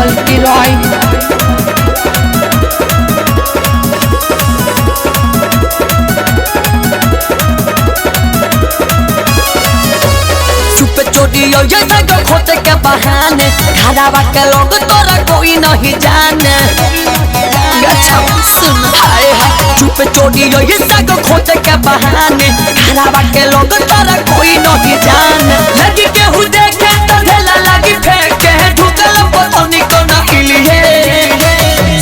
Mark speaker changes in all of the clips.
Speaker 1: नवल की राय।
Speaker 2: चुप चोरी ये जगह खोते के बहाने खराबा के लोग तोरा कोई नहीं जाने। सुन हाय हाय चुप चोरी ये जगह खोते के बहाने खराबा के लोग तोरा कोई नहीं जाने। लगी केहू देखे तो ढेला लगी फेंके ढुकल पतनी को न खिली है।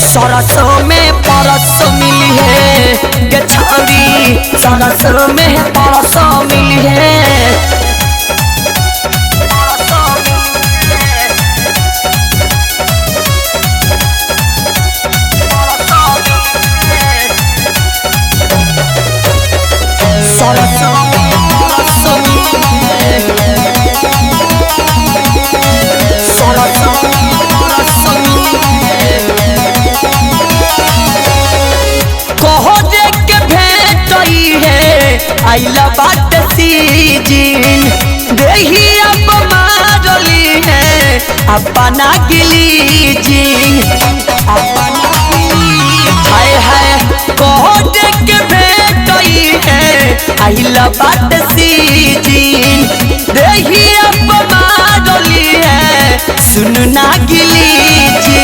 Speaker 2: सरसों में परस मिली है गे छौरी सरसों में परस मिली है। आइला बात सीजिन देही अब मारली है अपना गिली जी हाय हाय कहो देख भेटई है आइला बात सीजिन देही अब मारली है सुन ना गिली जी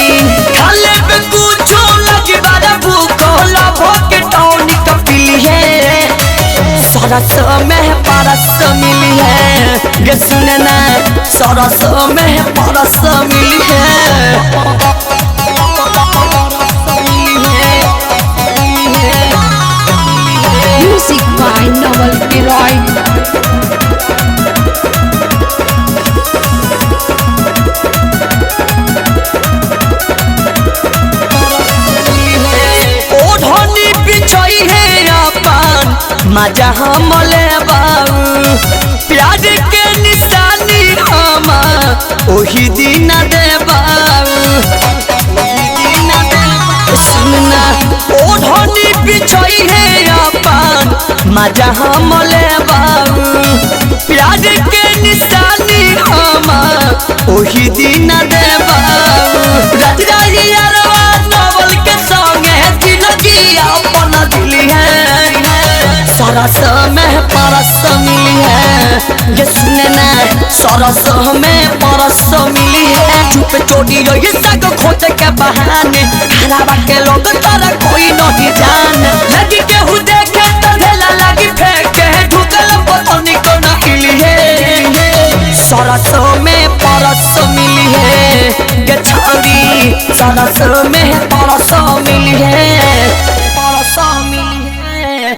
Speaker 2: खाले पे कुछो लगी बारा भूख लभो के टौनी कपिली है। सरस में परस मिली है गे सुनना सरस में परस मिली है।
Speaker 1: म्यूजिक बाय नवल की राय।
Speaker 2: ओढ़नी बिछई है अपन मजा हम ले बाऊ प्यार के निशानी हम ओही दिन दे बाऊ। सुनना ओढ़नी बिछई है अपन मजा हम ले बाऊ प्यार के निशानी हम ओही दिन दे बाऊ। राजराजिया नवल के संगे जिंदगी अपन दिली है। सरस में परस मिली है ये सुने ना सरस में परस मिली है। चुप चोरी ये सग खोते के बहाने खराबा के लोग तोरा कोई नहीं जाने। लगी केहू देखे तो ढेला लगी फेंके ढुकल पतनी को न खिली है। सरस में परस मिली है गे छौरी सरस में परस मिली है।